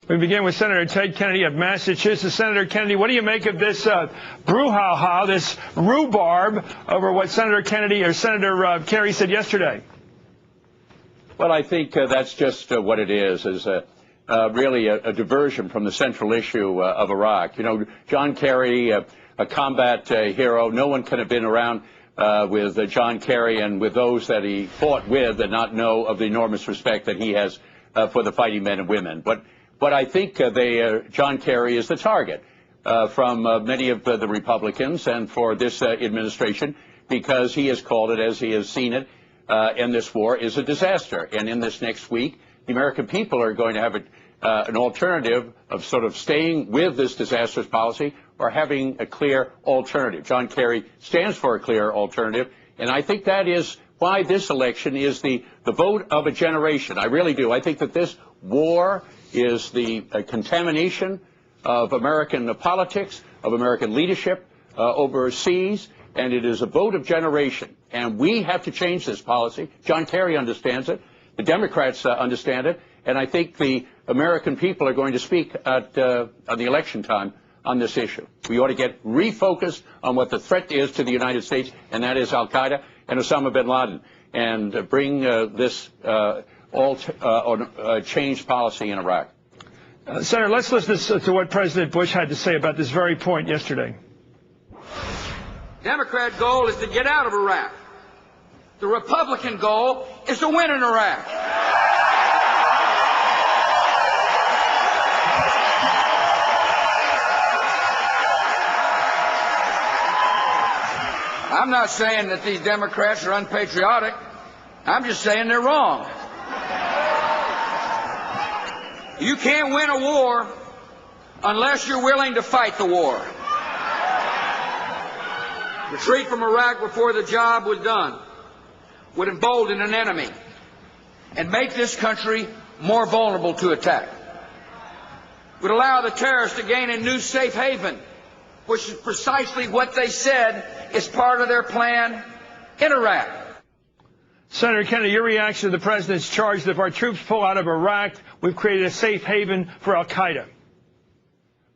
We begin with Senator Ted Kennedy of Massachusetts. Senator Kennedy, what do you make of this brouhaha, this rhubarb over what Senator Kennedy or Senator Kerry said yesterday? Well, I think that's just what it is really a diversion from the central issue of Iraq. You know, John Kerry, a combat hero, no one could have been around with John Kerry and with those that he fought with and not know of the enormous respect that he has for the fighting men and women. But I think John Kerry is the target from many of the Republicans and for this administration because he has called it, as he has seen it, in this war is a disaster. And in this next week, the American people are going to have an alternative of sort of staying with this disastrous policy or having a clear alternative. John Kerry stands for a clear alternative, and I think that is why this election is the vote of a generation. I really do. I think that this war is the contamination of American politics, of American leadership overseas, and it is a vote of generation. And we have to change this policy. John Kerry understands it. The Democrats understand it. And I think the American people are going to speak at the election time on this issue. We ought to get refocused on what the threat is to the United States, and that is al-Qaeda and Osama bin Laden, and bring this changed policy in Iraq. Senator, let's listen to what President Bush had to say about this very point yesterday. Democrat goal is to get out of Iraq. The Republican goal is to win in Iraq. I'm not saying that these Democrats are unpatriotic. I'm just saying they're wrong. You can't win a war unless you're willing to fight the war. Retreat from Iraq before the job was done would embolden an enemy and make this country more vulnerable to attack. Would allow the terrorists to gain a new safe haven, which is precisely what they said is part of their plan in Iraq. Senator Kennedy, your reaction to the president's charge that if our troops pull out of Iraq, we've created a safe haven for al-Qaeda?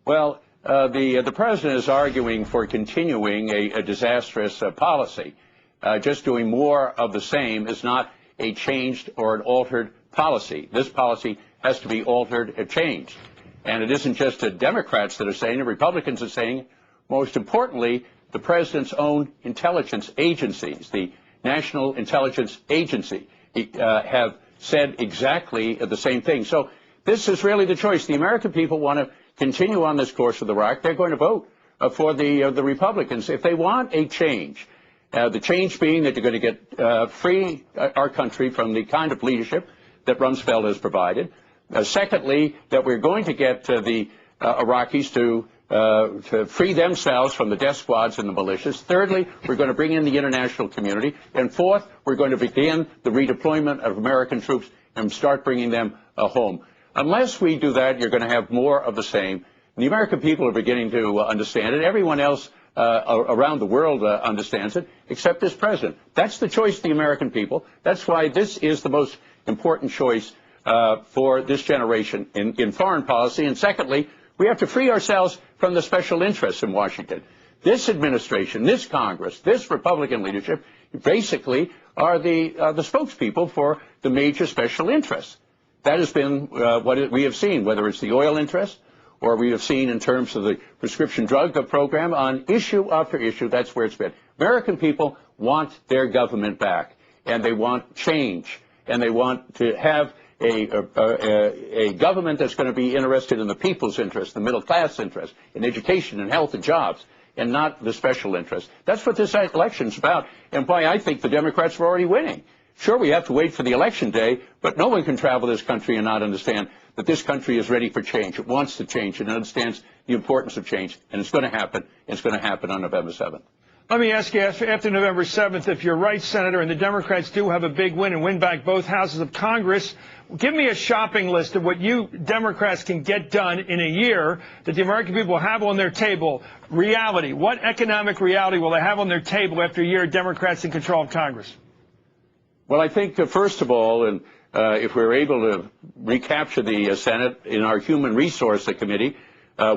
Well, the president is arguing for continuing a disastrous policy. Just doing more of the same is not a changed or an altered policy. This policy has to be altered and changed. And it isn't just the Democrats that are saying it, Republicans are saying it. Most importantly, the president's own intelligence agencies, the National Intelligence Agency, have said exactly the same thing. So this is really the choice. The American people want to continue on this course with Iraq. They're going to vote for the Republicans if they want a change. The change being that you're going to get free our country from the kind of leadership that Rumsfeld has provided. Secondly, that we're going to get the Iraqis to free themselves from the death squads and the militias. Thirdly, we're going to bring in the international community. And fourth, we're going to begin the redeployment of American troops and start bringing them home. Unless we do that, you're going to have more of the same. And the American people are beginning to understand it. Everyone else around the world understands it, except this president. That's the choice of the American people. That's why this is the most important choice for this generation in foreign policy. And secondly, we have to free ourselves from the special interests in Washington. This administration, this Congress, this Republican leadership basically are the spokespeople for the major special interests. That has been what we have seen, whether it's the oil interest or we have seen in terms of the prescription drug program on issue after issue. That's where it's been. American people want their government back, and they want change, and they want to have a government that's going to be interested in the people's interest, the middle class interest, in education and health and jobs, and not the special interest. That's what this election's about, and why I think the Democrats are already winning. Sure, we have to wait for the election day, but no one can travel this country and not understand that this country is ready for change. It wants to change. It understands the importance of change, and it's going to happen. It's going to happen on November 7th. Let me ask you, after November 7th, if you're right, Senator, and the Democrats do have a big win and win back both houses of Congress, give me a shopping list of what you Democrats can get done in a year that the American people will have on their table. Reality. What economic reality will they have on their table after a year of Democrats in control of Congress? Well, I think, first of all, and if we're able to recapture the Senate in our Human Resource Committee,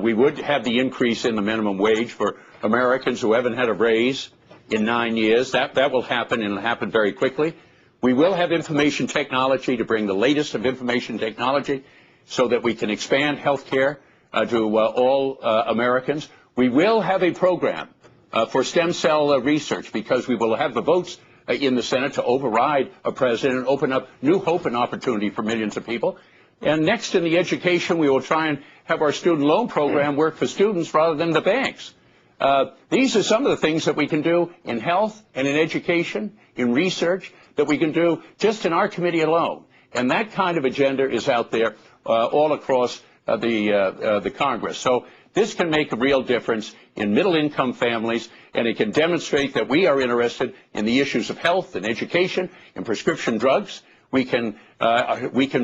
we would have the increase in the minimum wage for Americans who haven't had a raise in 9 years. That will happen, and it'll happen very quickly. We will have information technology to bring the latest of information technology so that we can expand health care to all Americans. We will have a program for stem cell research, because we will have the votes in the Senate to override a president and open up new hope and opportunity for millions of people. And next, in the education, we will try and have our student loan program work for students rather than the banks. These are some of the things that we can do in health and in education, in research, that we can do just in our committee alone. And that kind of agenda is out there all across the Congress. So this can make a real difference in middle-income families, and it can demonstrate that we are interested in the issues of health and education and prescription drugs. We can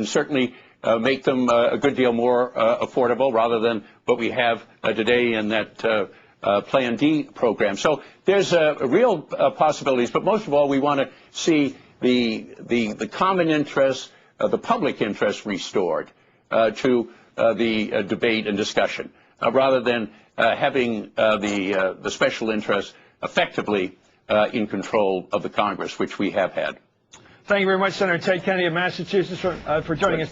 certainly make them a good deal more affordable rather than what we have today in that Plan D program. So there's real possibilities, but most of all, we want to see the common interest, the public interest restored to the debate and discussion, rather than having the special interests effectively in control of the Congress, which we have had. Thank you very much, Senator Ted Kennedy of Massachusetts, for joining us.